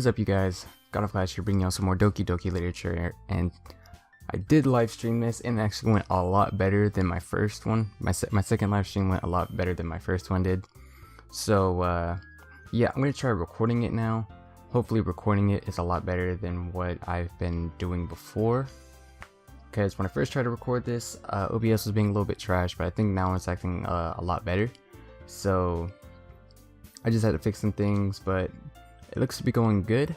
is up, you guys? God of Flash here, bringing y'all some more Doki literature, and I did live stream this, and it actually went a lot better than my first one. My second live stream went a lot better than my first one did. So yeah, I'm gonna try recording it now. Hopefully recording it is a lot better than what I've been doing before. Because when I first tried to record this, OBS was being a little bit trash, but I think now it's acting a lot better. So I just had to fix some things, but it looks to be going good.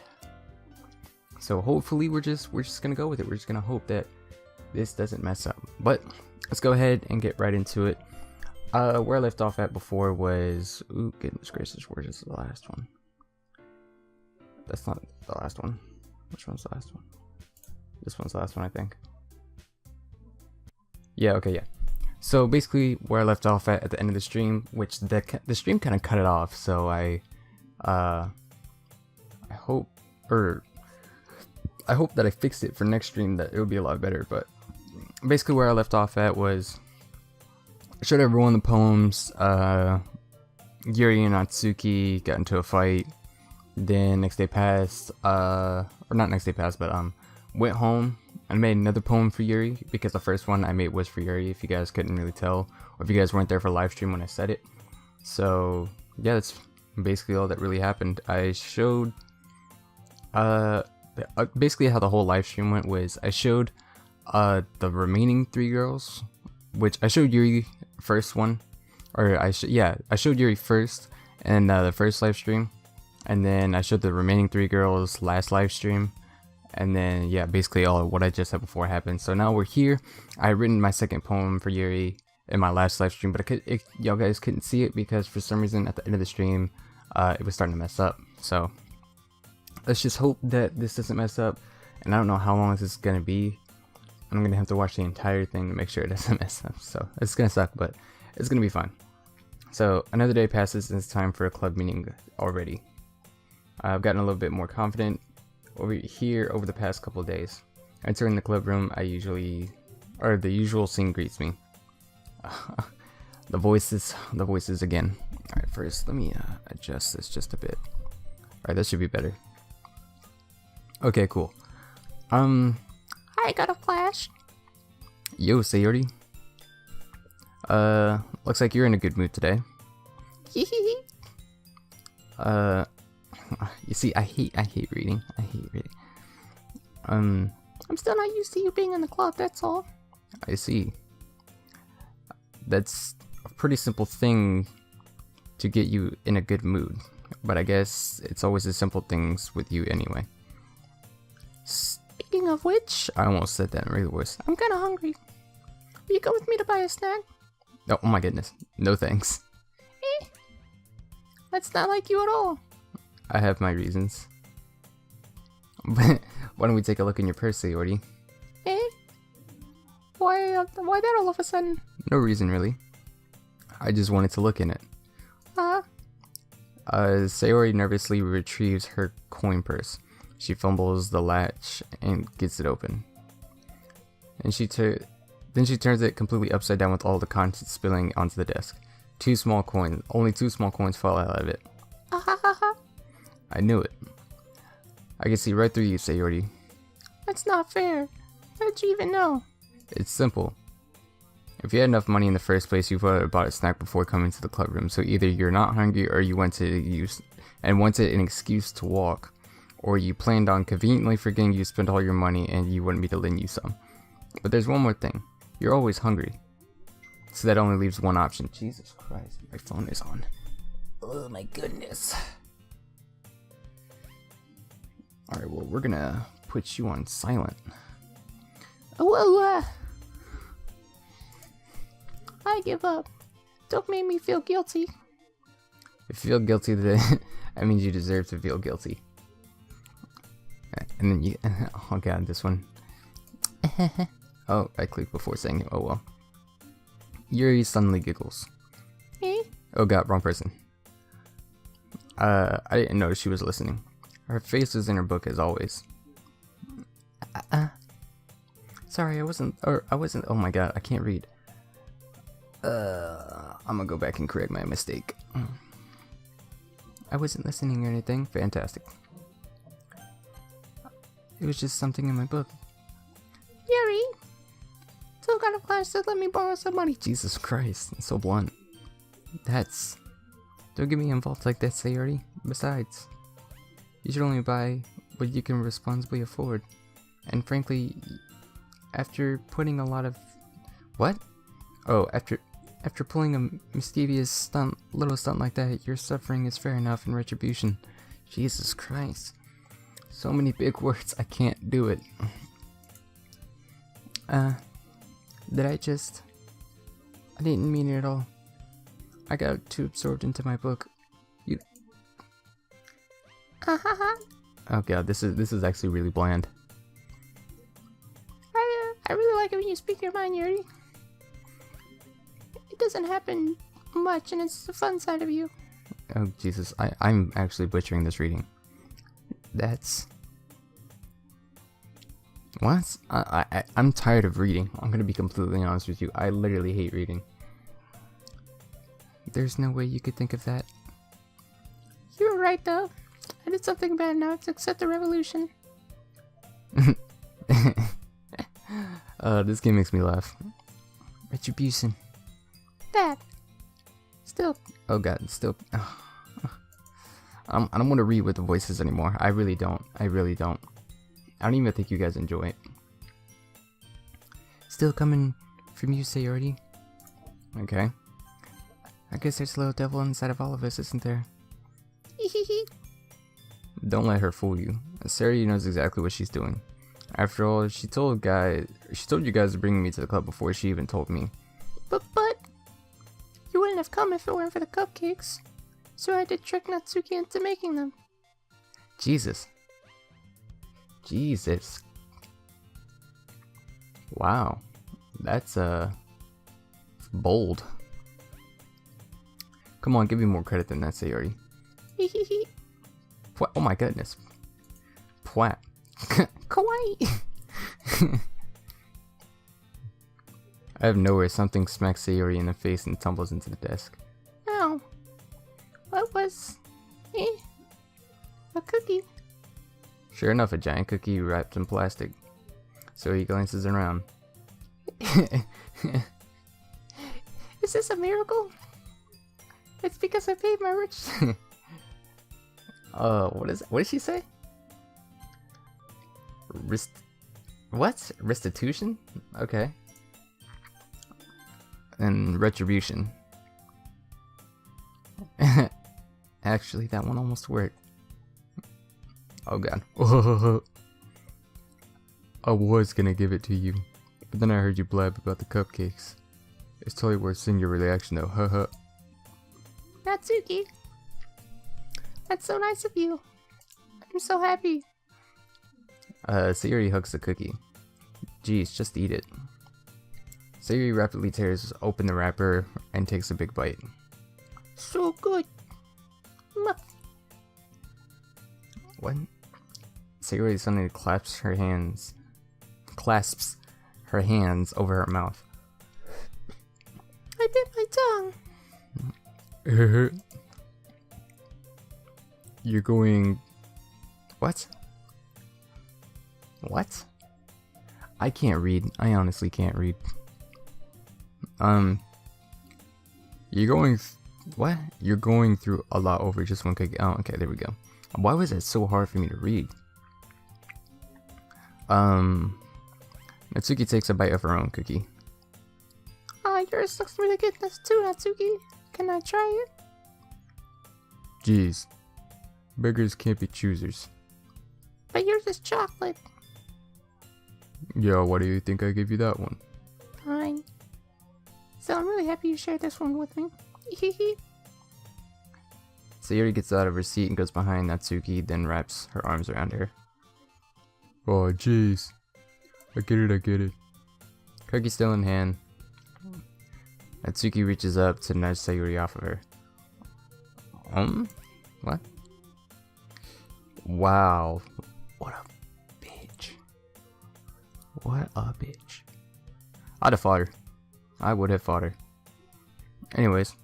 So hopefully we're just gonna go with it. We're just gonna hope that this doesn't mess up. But let's go ahead and get right into it. Where I left off at before was, ooh, goodness gracious, where is the last one? That's not the last one. Which one's the last one? This one's the last one, I think. Yeah, okay, yeah. So basically where I left off at the end of the stream, which the stream kind of cut it off, so I hope that I fixed it for next stream, that it would be a lot better. But basically where I left off at was I showed everyone the poems. Yuri and Natsuki got into a fight. Then next day passed, or not next day passed, but went home and made another poem for Yuri, because the first one I made was for Yuri, if you guys couldn't really tell, or if you guys weren't there for live stream when I said it. So yeah, that's basically all that really happened. I showed basically how the whole live stream went was I showed the remaining 3 girls, which I showed Yuri first one, or I showed Yuri first in the first live stream, and then I showed the remaining 3 girls last live stream, and then yeah, basically all of what I just said before happened. So now we're here. I had written my second poem for Yuri in my last live stream, but y'all guys couldn't see it because for some reason at the end of the stream it was starting to mess up. So let's just hope that this doesn't mess up, and I don't know how long this is gonna be. I'm gonna have to watch the entire thing to make sure it doesn't mess up, so it's gonna suck, but it's gonna be fine. So another day passes and it's time for a club meeting already. I've gotten a little bit more confident over here over the past couple of days. Entering the club room, the usual scene greets me. the voices again. Alright, first let me adjust this just a bit. Alright, that should be better. Okay, cool. I got a flash. Yo, Sayori. Looks like you're in a good mood today. You see, I hate reading. I'm still not used to you being in the club, that's all. I see. That's a pretty simple thing to get you in a good mood, but I guess it's always the simple things with you anyway. Speaking of which, I almost said that in a regular voice. I'm kinda hungry. Will you go with me to buy a snack? Oh my goodness. No thanks. That's not like you at all. I have my reasons. But why don't we take a look in your purse, Sayori? Why that all of a sudden? No reason, really. I just wanted to look in it. Sayori nervously retrieves her coin purse. She fumbles the latch and gets it open. And then she turns it completely upside down with all the contents spilling onto the desk. Only two small coins fall out of it. I knew it. I can see right through you, Sayori. That's not fair. How'd you even know? It's simple. If you had enough money in the first place, you would have bought a snack before coming to the club room. So either you're not hungry, or you wanted an excuse to walk, or you planned on conveniently forgetting you spent all your money and you wanted me to lend you some. But there's one more thing. You're always hungry. So that only leaves one option. Jesus Christ, my phone is on. Oh my goodness. Alright, well, we're gonna put you on silent. I give up. Don't make me feel guilty. If you feel guilty, then that means you deserve to feel guilty. And then you... Oh god, this one. Oh, I clicked before saying it. Oh well. Yuri suddenly giggles. Oh god, wrong person. I didn't notice she was listening. Her face was in her book as always. Sorry, I wasn't, oh my god, I can't read. I'm gonna go back and correct my mistake. I wasn't listening or anything. Fantastic. It was just something in my book. Yuri! Took out of class to let me borrow some money. Jesus Christ, it's so blunt. Don't get me involved like that, Sayori. Besides, you should only buy what you can responsibly afford. And frankly, after putting a lot of... What? Oh, after pulling a mischievous little stunt like that, your suffering is fair enough in retribution. Jesus Christ. So many big words, I can't do it. I didn't mean it at all. I got too absorbed into my book. Oh god, this is actually really bland. I really like it when you speak your mind, Yuri. It doesn't happen much, and it's the fun side of you. Oh Jesus, I'm actually butchering this reading. That's... What? I'm tired of reading. I'm gonna be completely honest with you. I literally hate reading. There's no way you could think of that. You were right, though. I did something bad, now I have to accept the revolution. This game makes me laugh. Retribution. Dad. Still. Oh god, still. I don't want to read with the voices anymore. I really don't. I don't even think you guys enjoy it. Still coming from you, Sayori. Okay. I guess there's a little devil inside of all of us, isn't there? Don't let her fool you. Sayori knows exactly what she's doing. After all, she told you guys to bring me to the club before she even told me. But you wouldn't have come if it weren't for the cupcakes. So I had to trick Natsuki into making them. Jesus. Wow. That's bold. Come on, give me more credit than that, Sayori. Oh my goodness. Pwat. Kawaii. Out of nowhere, something smacks Sayori in the face and tumbles into the desk. Ow. What was... a cookie. Sure enough, a giant cookie wrapped in plastic. So he glances around. Is this a miracle? It's because I paid my rich... What did she say? What? Restitution? Okay. And retribution. Actually, that one almost worked. Oh god. I was gonna give it to you, but then I heard you blab about the cupcakes. It's totally worth seeing your reaction though, haha. Natsuki. That's so nice of you. I'm so happy. Sayori hugs the cookie. Geez, just eat it. Sayori rapidly tears open the wrapper and takes a big bite. So good. What? Sayori suddenly clasps her hands over her mouth. I bit my tongue. You're going... What? What? I can't read. I honestly can't read. You're going... What? You're going through a lot over just one cookie. Oh, okay, there we go. Why was that so hard for me to read? Natsuki takes a bite of her own cookie. Yours looks really good too, Natsuki. Can I try it? Jeez. Beggars can't be choosers. But yours is chocolate. Yeah, why do you think I gave you that one? Fine. So I'm really happy you shared this one with me. Sayori gets out of her seat and goes behind Natsuki, then wraps her arms around her. Oh, jeez. I get it. Cookie still in hand. Natsuki reaches up to nudge Sayori off of her. What? Wow. What a bitch. What a bitch. I'd have fought her. I would have fought her. Anyways.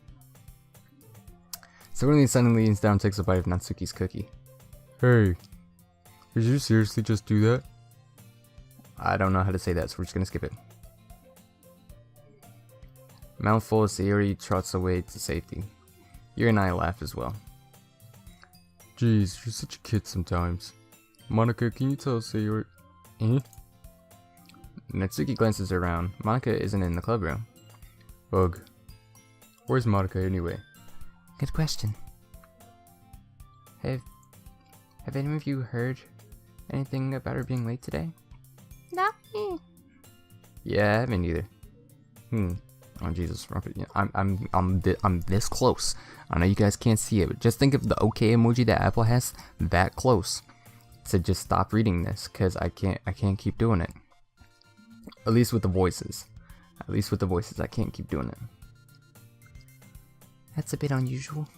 Sayori suddenly leans down and takes a bite of Natsuki's cookie. Hey. Did you seriously just do that? I don't know how to say that, so we're just gonna skip it. Mouthful of Sayori trots away to safety. Yuri and I laugh as well. Jeez, you're such a kid sometimes. Monica, can you tell Sayori? Natsuki glances around. Monica isn't in the club room. Ugh. Where's Monica anyway? Good question. Have any of you heard anything about her being late today? Not me. Yeah, I haven't either. Oh Jesus, I'm this close. I know you guys can't see it, but just think of the okay emoji that Apple has that close to just stop reading this, cause I can't keep doing it. At least with the voices. I can't keep doing it. That's a bit unusual.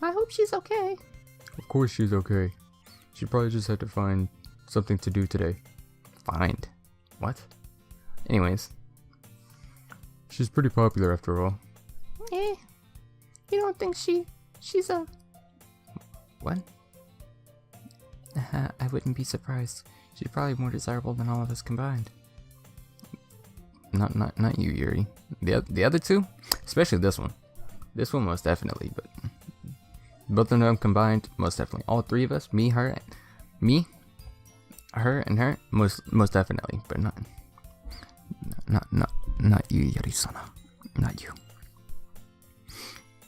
I hope she's okay. Of course she's okay. She probably just had to find something to do today. Find? What? Anyways. She's pretty popular after all. You don't think she's a... What? I wouldn't be surprised. She's probably more desirable than all of us combined. Not you, Yuri. The other two? Especially this one. This one most definitely, but both of them combined, most definitely. All three of us, me, her, and her, most definitely, but not you, Yuri-sana. Not you.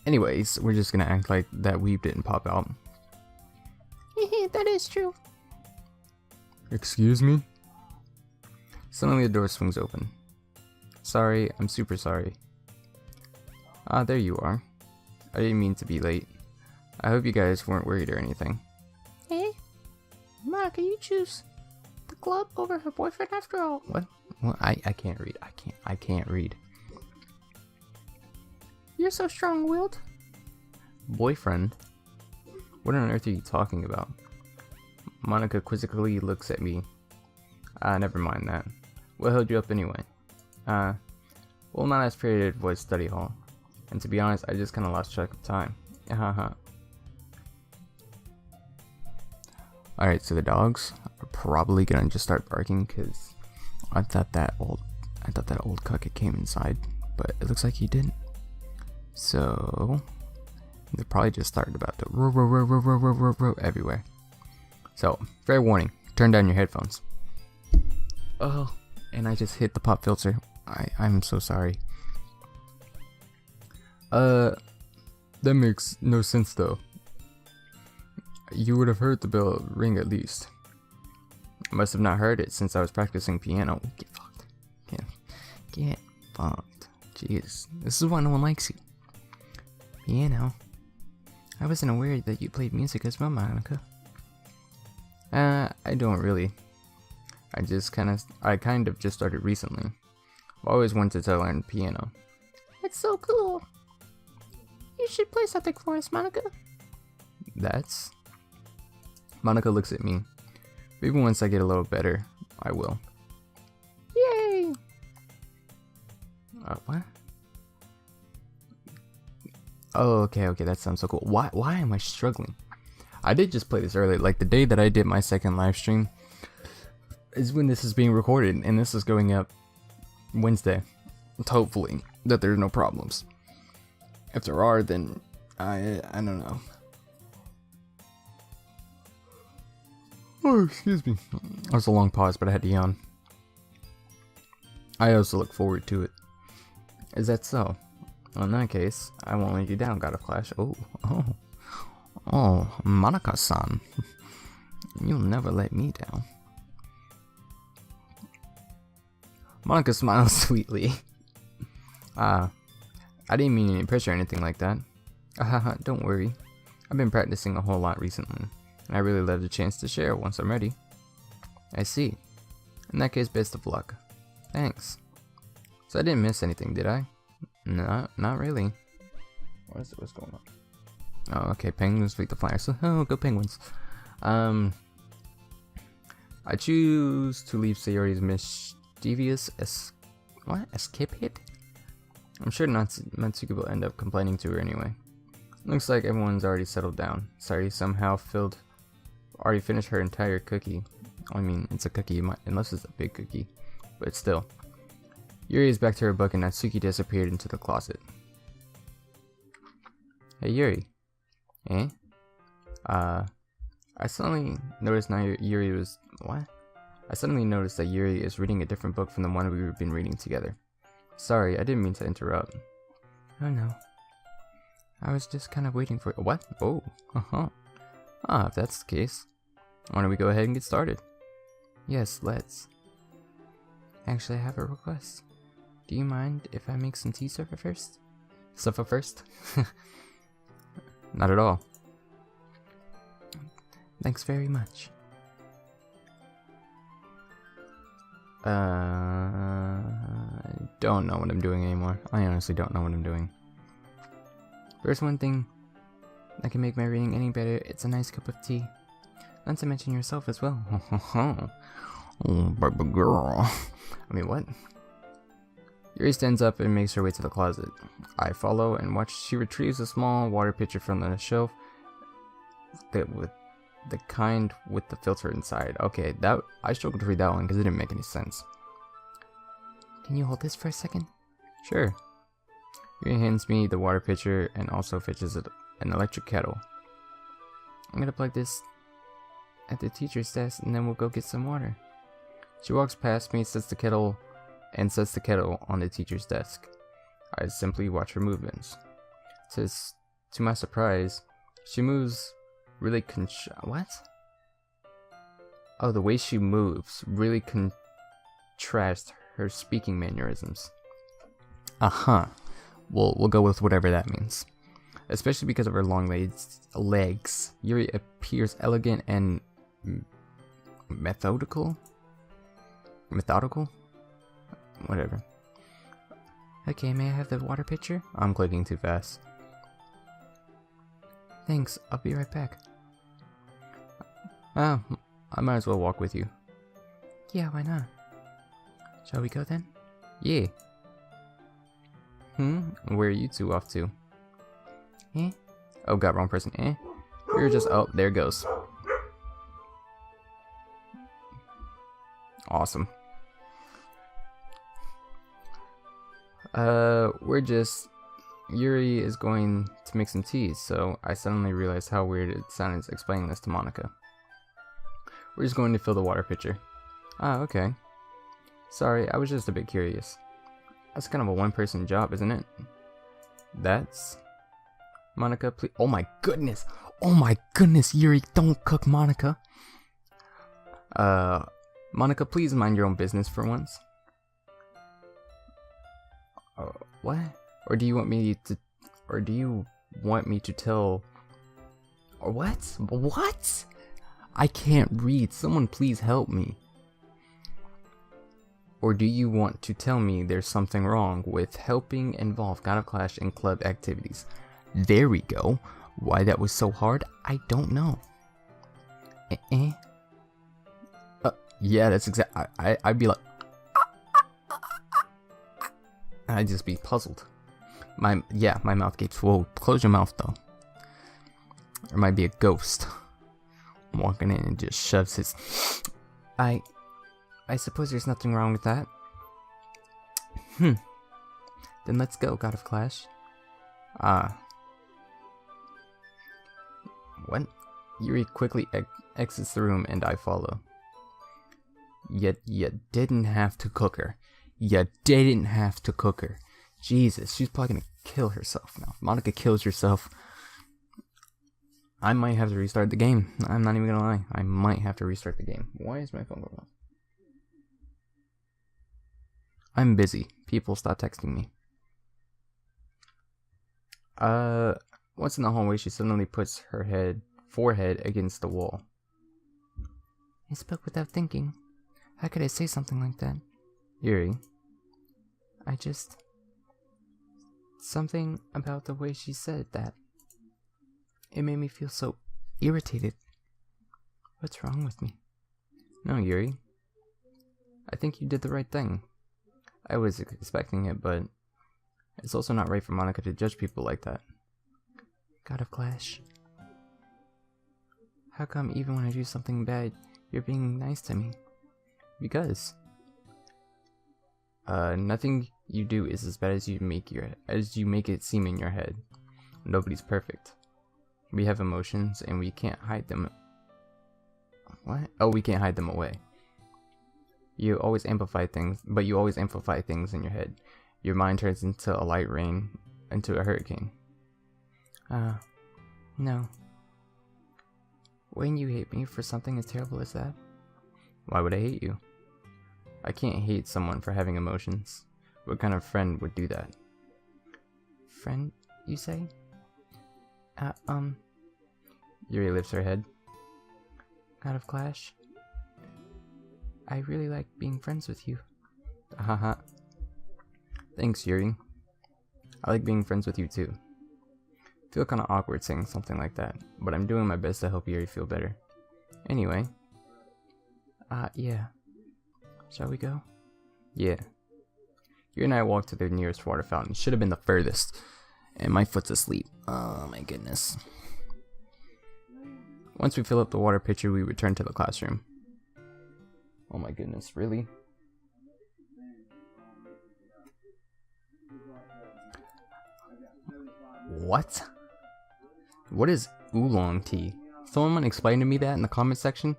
Anyways, we're just gonna act like that weeb didn't pop out. That is true. Excuse me? Suddenly the door swings open. Sorry, I'm super sorry. Ah, there you are. I didn't mean to be late. I hope you guys weren't worried or anything. Hey, Monica, you choose the club over her boyfriend after all. What? Well, I can't read. I can't read. You're so strong-willed. Boyfriend? What on earth are you talking about? Monica quizzically looks at me. Never mind that. What held you up anyway? Well, my last period was study hall. And to be honest, I just kinda lost track of time. Alright, so the dogs are probably gonna just start barking because I thought that old cuck came inside, but it looks like he didn't. So they probably just started about to row everywhere. So, fair warning, turn down your headphones. Oh, and I just hit the pop filter. I'm so sorry. That makes no sense though. You would have heard the bell ring at least. I must have not heard it since I was practicing piano. Get fucked. Get fucked. Jeez, this is why no one likes you. Piano? I wasn't aware that you played music as well, Monica. I don't really. I kind of just started recently. I always wanted to learn piano. That's so cool. You should play something for us, Monica. That's... Monica looks at me. Maybe once I get a little better, I will. Yay! What? Oh, okay, that sounds so cool. Why am I struggling? I did just play this earlier, like the day that I did my second live stream is when this is being recorded, and this is going up Wednesday. Hopefully, that there's no problems. If there are, then I don't know. Oh, excuse me. That was a long pause, but I had to yawn. I also look forward to it. Is that so? Well, in that case, I won't let you down, God of Clash. Oh, Monica-san. You'll never let me down. Monica smiles sweetly. I didn't mean any pressure or anything like that. Don't worry. I've been practicing a whole lot recently, and I really love the chance to share once I'm ready. I see. In that case, best of luck. Thanks. So I didn't miss anything, did I? No, not really. What's going on? Oh, okay, Penguins beat the Flyers. Oh, go Penguins. I choose to leave Sayori's mischievous escapade. I'm sure Natsuki will end up complaining to her anyway. Looks like everyone's already settled down. Sorry, somehow filled already finished her entire cookie. I mean, it's a cookie, unless it's a big cookie. But still. Yuri is back to her book and Natsuki disappeared into the closet. Hey Yuri. Eh? I suddenly noticed now Yuri was... What? I suddenly noticed that Yuri is reading a different book from the one we've been reading together. Sorry, I didn't mean to interrupt. Oh no. I was just kind of waiting for... What? Oh, Ah, if that's the case, why don't we go ahead and get started? Yes, let's. Actually, I have a request. Do you mind if I make some tea supper first? Supper first? Not at all. Thanks very much. Don't know what I'm doing anymore. I honestly don't know what I'm doing. There's one thing that can make my reading any better. It's a nice cup of tea. Not to mention yourself as well. Oh, baby girl. I mean, what? Yuri stands up and makes her way to the closet. I follow and watch. She retrieves a small water pitcher from the shelf. With the kind with the filter inside. Okay, that I struggled to read that one because it didn't make any sense. Can you hold this for a second? Sure. Yuri hands me the water pitcher and also fetches an electric kettle. I'm gonna plug this at the teacher's desk and then we'll go get some water. She walks past me, sets the kettle on the teacher's desk. I simply watch her movements. To my surprise, she moves really what? Oh, the way she moves really contrasts her speaking mannerisms. We'll go with whatever that means. Especially because of her long legs. Yuri appears elegant and methodical? Whatever. Okay, may I have the water pitcher? I'm clicking too fast. Thanks, I'll be right back. I might as well walk with you. Yeah, why not? Shall we go then? Yeah. Where are you two off to? Eh? Oh god, wrong person. You're just... Oh, there it goes. Awesome. We're just... Yuri is going to make some tea, so I suddenly realized how weird it sounded explaining this to Monica. We're just going to fill the water pitcher. Ah, okay. Sorry, I was just a bit curious. That's kind of a one-person job, isn't it? That's... Monica, please... Oh my goodness! Oh my goodness, Yuri, don't cook Monica! Monica, please mind your own business for once. What? Or do you want me to tell... Or what? What? I can't read. Someone please help me. Or do you want to tell me there's something wrong with helping involve God of Clash in club activities? There we go. Why that was so hard, I don't know. Yeah, that's exactly... I'd be like... I'd just be puzzled. My mouth gapes. Whoa, close your mouth though. There might be a ghost walking in and just shoves his... I suppose there's nothing wrong with that. Then let's go, God of Clash. What? Yuri quickly exits the room and I follow. Yet you didn't have to cook her. You didn't have to cook her. Jesus, she's probably gonna kill herself now. If Monica kills herself, I might have to restart the game. I'm not even gonna lie. I might have to restart the game. Why is my phone going off? I'm busy. People stop texting me. Once in the hallway, she suddenly puts her forehead against the wall. I spoke without thinking. How could I say something like that? Yuri. Something about the way she said that. It made me feel so irritated. What's wrong with me? No, Yuri. I think you did the right thing. I was expecting it, but it's also not right for Monica to judge people like that. God of Clash. How come even when I do something bad, you're being nice to me? Because nothing you do is as bad as you make it seem in your head. Nobody's perfect. We have emotions and we can't hide them. What? Oh, we can't hide them away. You always amplify things, but you always amplify things in your head. Your mind turns into a light rain, into a hurricane. No. Wouldn't you hate me for something as terrible as that? Why would I hate you? I can't hate someone for having emotions. What kind of friend would do that? Friend, you say? Yuri lifts her head. God of Clash? I really like being friends with you. Haha. Thanks, Yuri. I like being friends with you too. Feel kind of awkward saying something like that, but I'm doing my best to help Yuri feel better. Anyway. Yeah. Shall we go? Yeah. Yuri and I walked to the nearest water fountain. Should have been the furthest. And my foot's asleep. Oh my goodness. Once we fill up the water pitcher, we return to the classroom. Oh my goodness, really? What? What is oolong tea? Someone explain to me that in the comment section.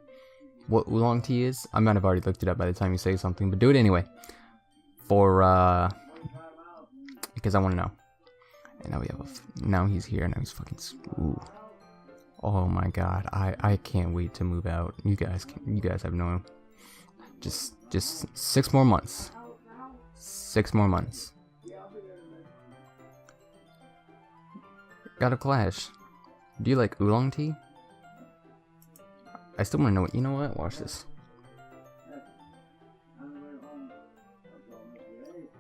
What oolong tea is? I might have already looked it up by the time you say something, but do it anyway. Because I want to know. And now we have now he's here. Now he's fucking. Ooh. Oh my god. I can't wait to move out. You guys have no. Just 6 more months. 6 more months. Got a Clash. Do you like oolong tea? I still want to know what. You know what? Watch this.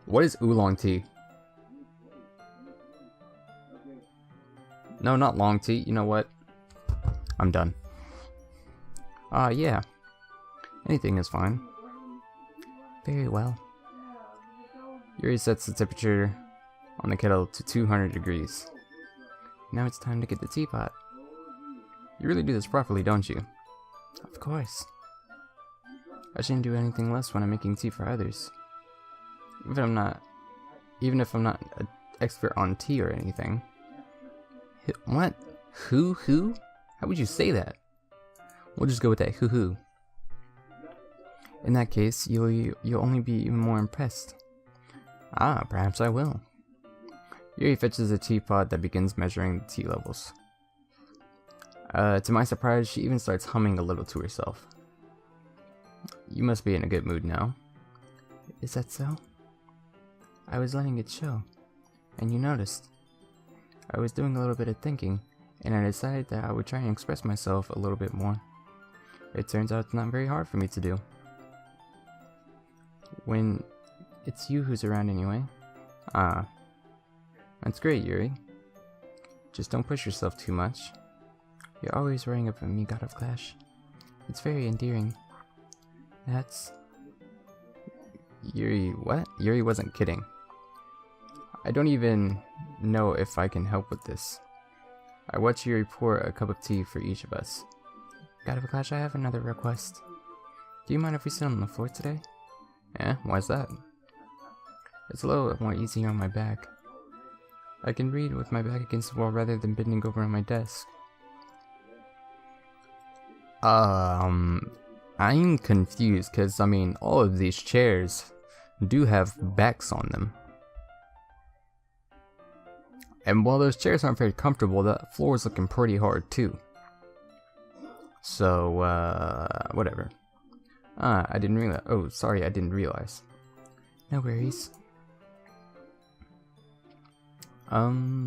What is oolong tea? No, not long tea. You know what? I'm done. Yeah. Anything is fine. Very well. Yuri sets the temperature on the kettle to 200 degrees. Now it's time to get the teapot. You really do this properly, don't you? Of course. I shouldn't do anything less when I'm making tea for others. Even if I'm not an expert on tea or anything. What? Who? How would you say that? We'll just go with that hoo. In that case, you'll only be even more impressed. Perhaps I will. Yuri fetches a teapot that begins measuring the tea levels. To my surprise, she even starts humming a little to herself. You must be in a good mood now. Is that so? I was letting it show, and you noticed. I was doing a little bit of thinking, and I decided that I would try and express myself a little bit more. It turns out it's not very hard for me to do. When it's you who's around anyway. That's great, Yuri. Just don't push yourself too much. You're always worrying about me, God of Clash. It's very endearing. That's... Yuri, what? Yuri wasn't kidding. I don't even know if I can help with this. I watch Yuri pour a cup of tea for each of us. God of Clash, I have another request. Do you mind if we sit on the floor today? Why's that? It's a little more easier on my back. I can read with my back against the wall rather than bending over on my desk. I'm confused because, all of these chairs do have backs on them. And while those chairs aren't very comfortable, that floor is looking pretty hard too. So, whatever. I didn't realize. Oh, sorry, I didn't realize. No worries. I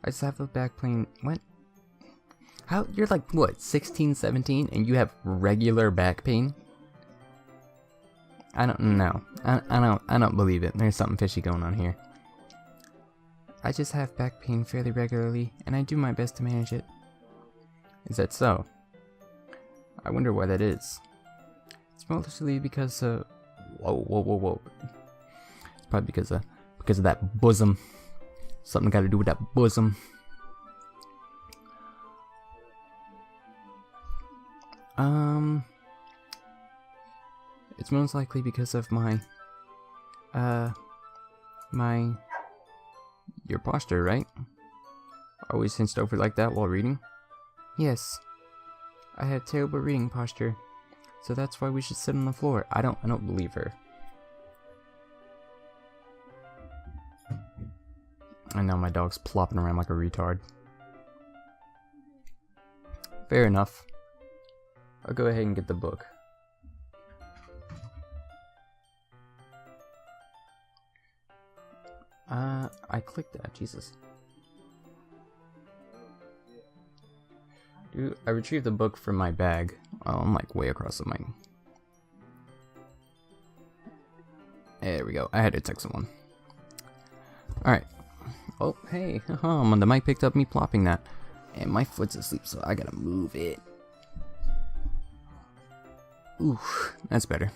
just have a back pain. What? How? You're like, what, 16, 17, and you have regular back pain? I don't know. I don't believe it. There's something fishy going on here. I just have back pain fairly regularly, and I do my best to manage it. Is that so? I wonder why that is. It's mostly because Whoa. It's probably because of that bosom. Something got to do with that bosom. It's most likely because of my your posture, right? Always hunched over like that while reading? Yes. I have terrible reading posture, so that's why we should sit on the floor. I don't believe her. I know my dog's plopping around like a retard. Fair enough. I'll go ahead and get the book. I clicked that, Jesus. Dude, I retrieved the book from my bag. Oh, I'm like way across the mic. There we go. I had to text someone. Alright. Oh, hey. The mic picked up me plopping that. And my foot's asleep, so I gotta move it. Ooh, that's better.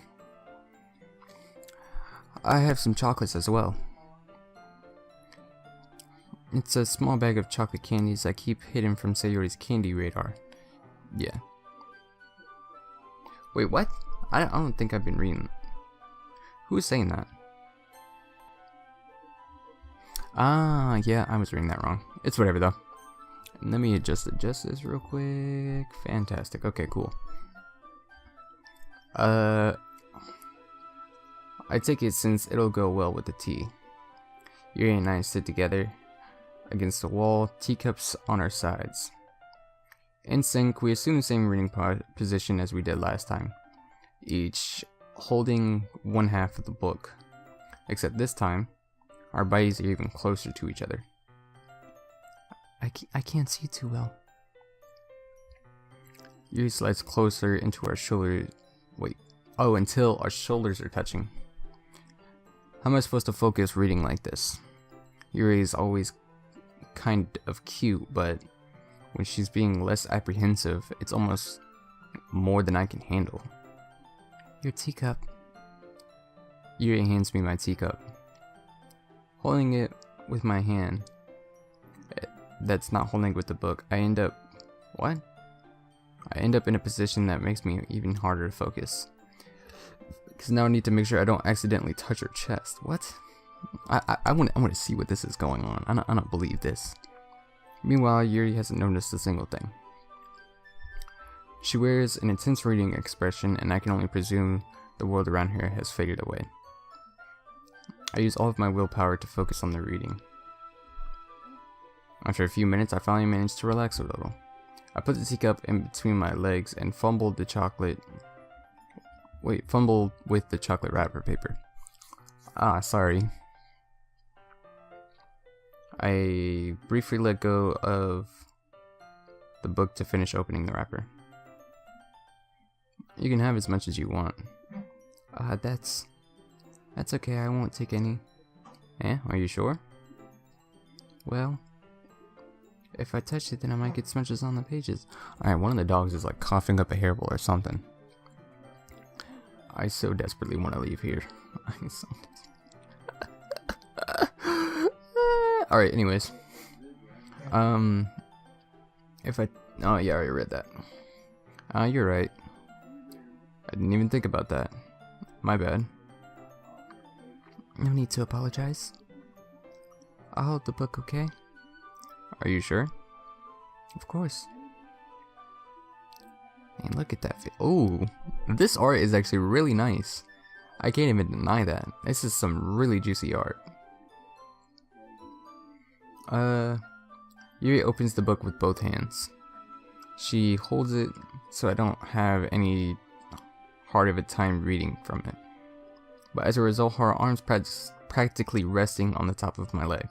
I have some chocolates as well. It's a small bag of chocolate candies I keep hidden from Sayori's candy radar. Yeah. Wait, what? I don't think I've been reading. Who's saying that? Ah, yeah, I was reading that wrong. It's whatever though. Let me adjust this real quick. Fantastic. Okay, cool. I take it since it'll go well with the tea. Yuri and I sit together against the wall, teacups on our sides. In sync, we assume the same reading position as we did last time, each holding one half of the book, except this time, our bodies are even closer to each other. I can't see too well. Yuri slides closer into our shoulders. Wait. Oh, until our shoulders are touching. How am I supposed to focus reading like this? Yuri is always kind of cute, but when she's being less apprehensive, it's almost more than I can handle. Your teacup. Yuri hands me my teacup. Holding it with my hand, that's not holding it with the book, I end up in a position that makes me even harder to focus. Because now I need to make sure I don't accidentally touch her chest. What? I want to see what this is going on. I don't believe this. Meanwhile, Yuri hasn't noticed a single thing. She wears an intense reading expression, and I can only presume the world around her has faded away. I use all of my willpower to focus on the reading. After a few minutes, I finally managed to relax a little. I put the teacup in between my legs and fumbled with the chocolate wrapper paper. Ah, sorry. I briefly let go of the book to finish opening the wrapper. You can have as much as you want. That's okay, I won't take any. Eh, are you sure? Well, if I touch it, then I might get smudges on the pages. Alright, one of the dogs is like coughing up a hairball or something. I so desperately want to leave here. Alright, anyways. Oh yeah, I already read that. You're right. I didn't even think about that. My bad. No need to apologize. I'll hold the book, okay? Are you sure? Of course. Man, look at that. Oh, this art is actually really nice. I can't even deny that. This is some really juicy art. Yuri opens the book with both hands. She holds it so I don't have any hard of a time reading from it. But as a result, her arms practically resting on the top of my leg.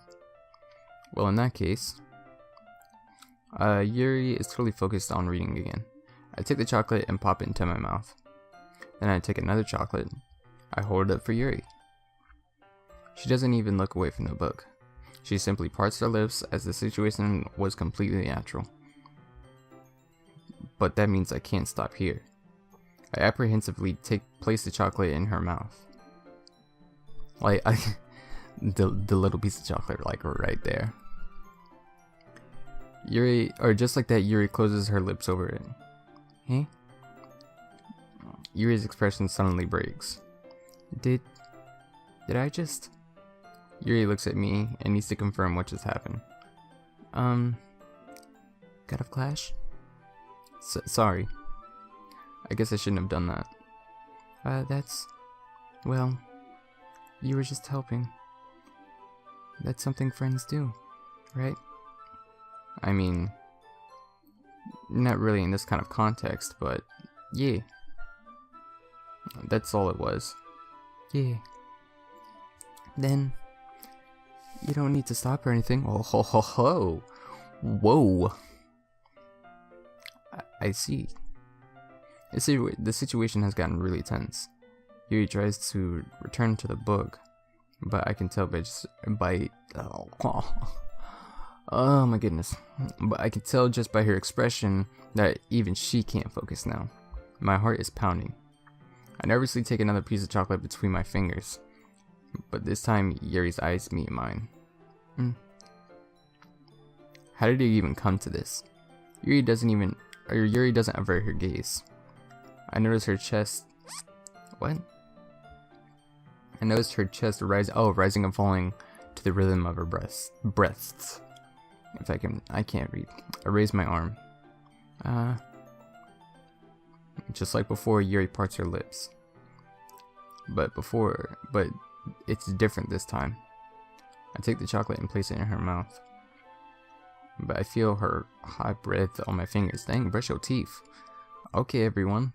Well, in that case, Yuri is totally focused on reading again. I take the chocolate and pop it into my mouth. Then I take another chocolate. I hold it up for Yuri. She doesn't even look away from the book. She simply parts her lips as the situation was completely natural. But that means I can't stop here. I apprehensively place the chocolate in her mouth. Like, the little piece of chocolate, like right there. Just like that, Yuri closes her lips over it. Hey? Yuri's expression suddenly breaks. Did I just... Yuri looks at me and needs to confirm what just happened. God of Clash? Sorry. I guess I shouldn't have done that. Well, you were just helping. That's something friends do, right? I mean, not really in this kind of context, but yeah. That's all it was. Yeah. Then, you don't need to stop or anything. Oh ho ho ho. Whoa. I see. The situation has gotten really tense. Yuri tries to return to the book, but I can tell oh my goodness. But I can tell just by her expression that even she can't focus now. My heart is pounding. I nervously take another piece of chocolate between my fingers, but this time Yuri's eyes meet mine. How did it even come to this? Yuri doesn't avert her gaze. I notice her chest. What? I noticed her chest rising and falling to the rhythm of her breasts. If I can't read. I raise my arm. Just like before, Yuri parts her lips. But it's different this time. I take the chocolate and place it in her mouth. But I feel her hot breath on my fingers. Dang, brush your teeth. Okay, everyone.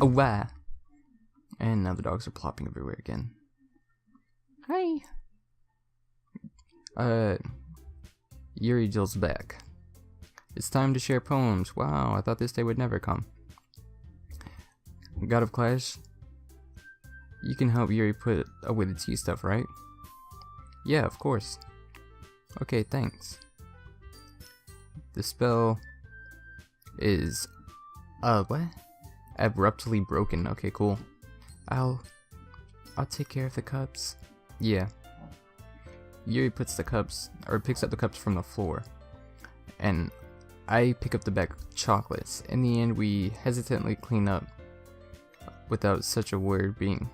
Oh, wow. And now the dogs are plopping everywhere again. Hi. Yuri jilts back. It's time to share poems. Wow, I thought this day would never come. God of Clash, you can help Yuri put away the tea stuff, right? Yeah, of course. Okay, thanks. The spell is what? Abruptly broken. Okay, cool. I'll take care of the cups. Yeah. Yuri picks up the cups from the floor, and I pick up the bag of chocolates. In the end, we hesitantly clean up without such a word being...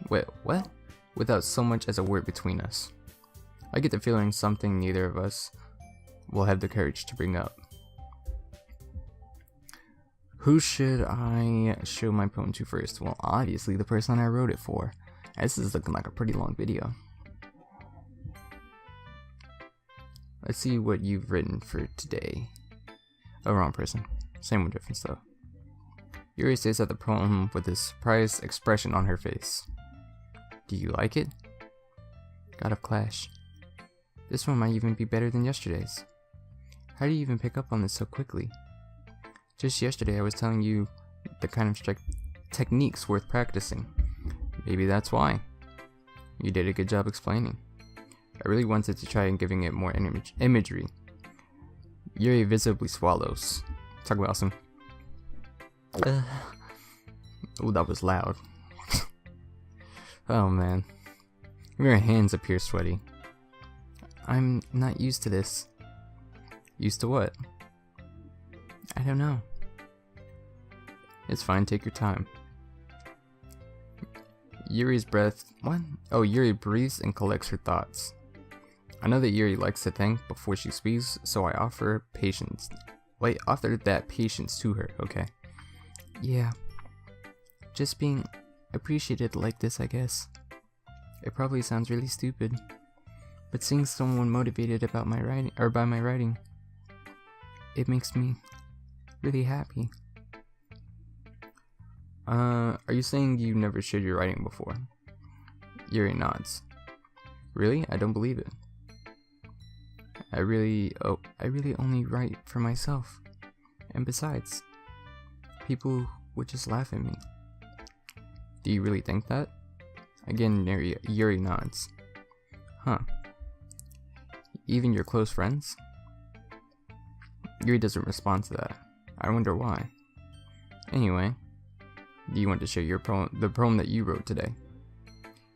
Wait, what? Without so much as a word between us. I get the feeling something neither of us will have the courage to bring up. Who should I show my poem to first? Well, obviously the person I wrote it for. This is looking like a pretty long video. Let's see what you've written for today. Oh, wrong person. Same with difference though. Yuri stares at the poem with a surprised expression on her face. Do you like it? God of Clash. This one might even be better than yesterday's. How do you even pick up on this so quickly? Just yesterday I was telling you the kind of techniques worth practicing. Maybe that's why. You did a good job explaining. I really wanted to try giving it more imagery. Yuri visibly swallows. Talk about some... Oh, that was loud. Oh man. Your hands appear sweaty. I'm not used to this. Used to what? I don't know. It's fine, take your time. Yuri's breath... What? Oh, Yuri breathes and collects her thoughts. I know that Yuri likes to think before she speaks, so I offer that patience to her, okay? Yeah. Just being appreciated like this, I guess. It probably sounds really stupid, but seeing someone motivated about my writing, or by my writing, it makes me really happy. Are you saying you never shared your writing before? Yuri nods. Really? I don't believe it. I really only write for myself. And besides, people would just laugh at me. Do you really think that? Again, Yuri nods. Huh. Even your close friends? Yuri doesn't respond to that. I wonder why. Anyway, do you want to share your the poem that you wrote today?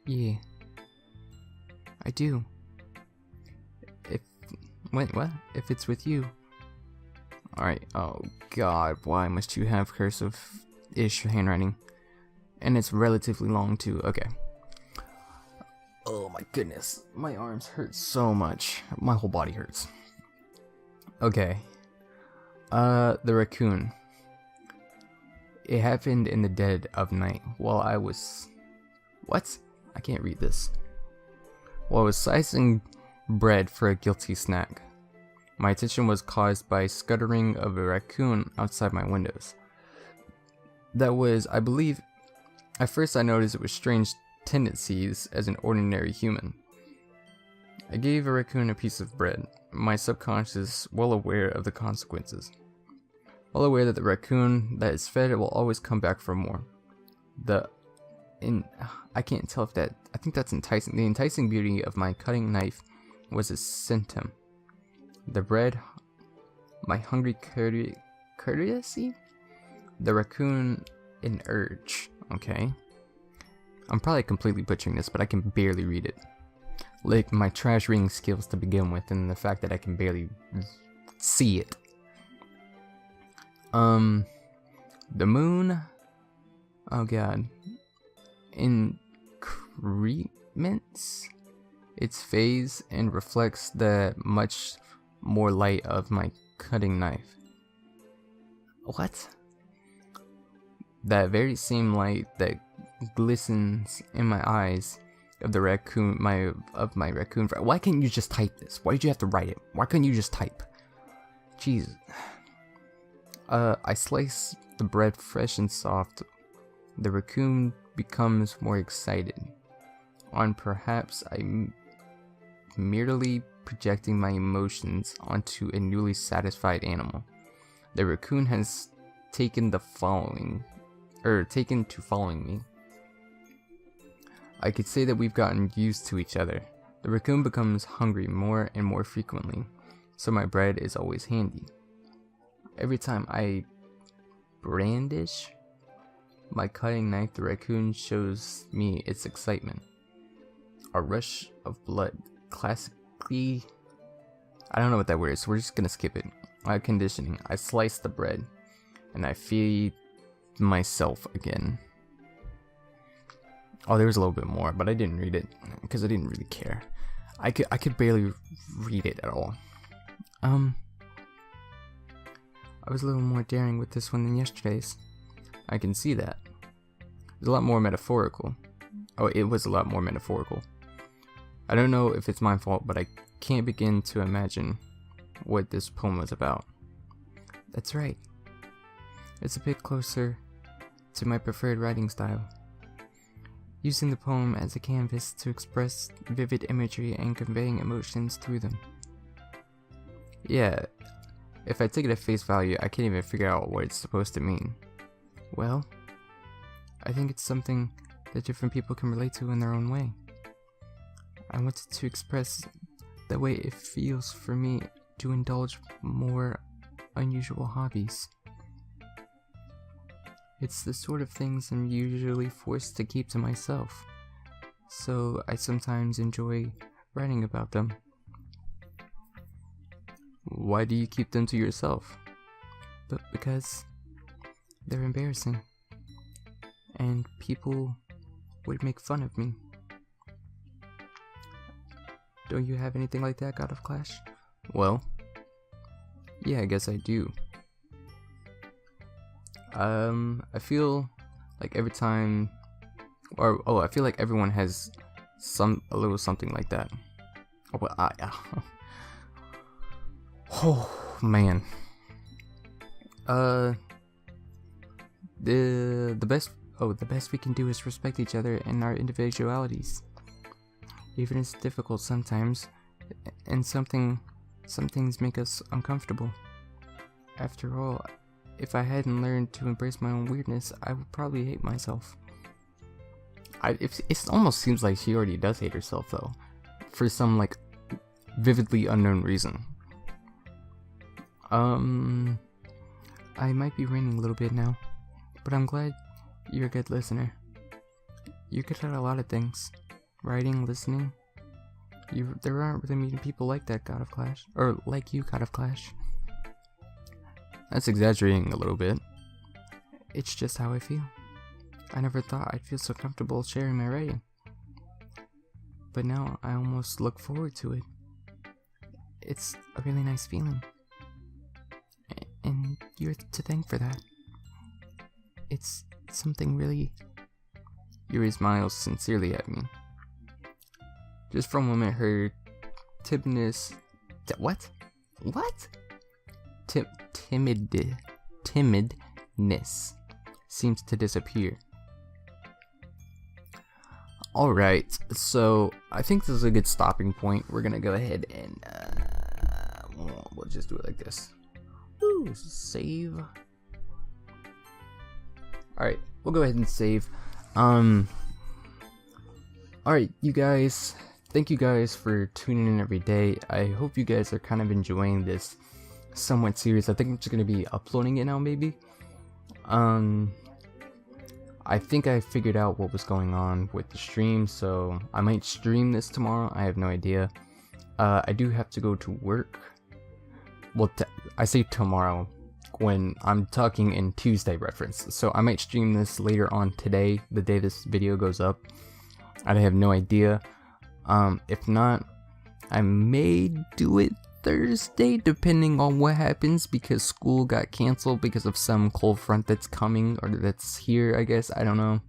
Yeah. I do. What? If it's with you. Alright, oh god, why must you have cursive ish handwriting. And it's relatively long too. Okay. Oh my goodness. My arms hurt so much. My whole body hurts. Okay. The raccoon. It happened in the dead of night while I was... What? I can't read this. While I was slicing bread for a guilty snack. My attention was caused by scuttering of a raccoon outside my windows. That was, I believe, at first I noticed it was strange tendencies as an ordinary human. I gave a raccoon a piece of bread, my subconscious well aware of the consequences. Well aware that the raccoon that is fed will always come back for more. I can't tell if that, I think that's enticing. The enticing beauty of my cutting knife was a symptom. The bread, my hungry courtesy, the raccoon, an urge. Okay. I'm probably completely butchering this, but I can barely read it. Like my trash reading skills to begin with, and the fact that I can barely see it. The moon. Oh god. Increments its phase and reflects the much more light of my cutting knife. What? That very same light that glistens in my eyes of the raccoon, my raccoon friend. Why can't you just type this? Why did you have to write it? Why couldn't you just type? Jeez. I slice the bread fresh and soft. The raccoon becomes more excited. On perhaps I'm merely projecting my emotions onto a newly satisfied animal. The raccoon has taken to following me. I could say that we've gotten used to each other. The raccoon becomes hungry more and more frequently, so my bread is always handy. Every time I brandish my cutting knife, the raccoon shows me its excitement. A rush of blood, classically... I don't know what that word is, so we're just gonna skip it. Conditioning. I slice the bread, and I feed myself again. Oh, there was a little bit more, but I didn't read it because I didn't really care. I could barely read it at all. I was a little more daring with this one than yesterday's. I can see that. It's a lot more metaphorical. Oh, it was a lot more metaphorical. I don't know if it's my fault, but I can't begin to imagine what this poem was about. That's right. It's a bit closer to my preferred writing style. Using the poem as a canvas to express vivid imagery and conveying emotions through them. Yeah, if I take it at face value, I can't even figure out what it's supposed to mean. Well, I think it's something that different people can relate to in their own way. I wanted to express the way it feels for me to indulge more unusual hobbies. It's the sort of things I'm usually forced to keep to myself, so I sometimes enjoy writing about them. Why do you keep them to yourself? But because they're embarrassing, and people would make fun of me. Don't you have anything like that, God of Clash? Well, yeah, I guess I do. I feel like every time, I feel like everyone has a little something like that. Oh, well, oh man. The best we can do is respect each other and our individualities. Even it's difficult sometimes, and some things make us uncomfortable. After all, if I hadn't learned to embrace my own weirdness, I would probably hate myself. It almost seems like she already does hate herself, though, for some, like, vividly unknown reason. I might be ranting a little bit now, but I'm glad you're a good listener. You're good at a lot of things. Writing, listening. There aren't really many people like that, God of Clash. Or like you, God of Clash. That's exaggerating a little bit. It's just how I feel. I never thought I'd feel so comfortable sharing my writing. But now I almost look forward to it. It's a really nice feeling. And you're to thank for that. It's something really... Yuri smiles sincerely at me. Just for a moment, her timidness... What? What? Timidness seems to disappear. Alright, so I think this is a good stopping point. We're gonna go ahead and we'll just do it like this. Woo, save. Alright, we'll go ahead and save. Alright, you guys, thank you guys for tuning in every day. I hope you guys are kind of enjoying this somewhat series. I think I'm just gonna be uploading it now, maybe. I think I figured out what was going on with the stream, so I might stream this tomorrow. I have no idea. I do have to go to work. Well, I say tomorrow when I'm talking in Tuesday reference, so I might stream this later on today, the day this video goes up. I have no idea. If not, I may do it Thursday, depending on what happens, because school got canceled because of some cold front that's coming, or that's here, I guess. I don't know.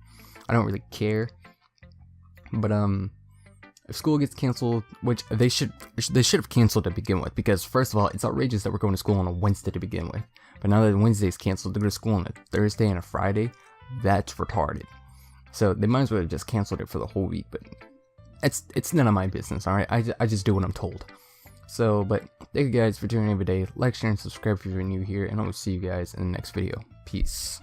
I don't really care. But if school gets canceled, which they should have canceled to begin with, because first of all, it's outrageous that we're going to school on a Wednesday to begin with. But now that Wednesday's canceled, to go to school on a Thursday and a Friday, that's retarded. So they might as well have just canceled it for the whole week. But it's none of my business. All right, I just do what I'm told. So, but thank you guys for tuning in every day. Like, share, and subscribe if you're new here, and I will see you guys in the next video. Peace.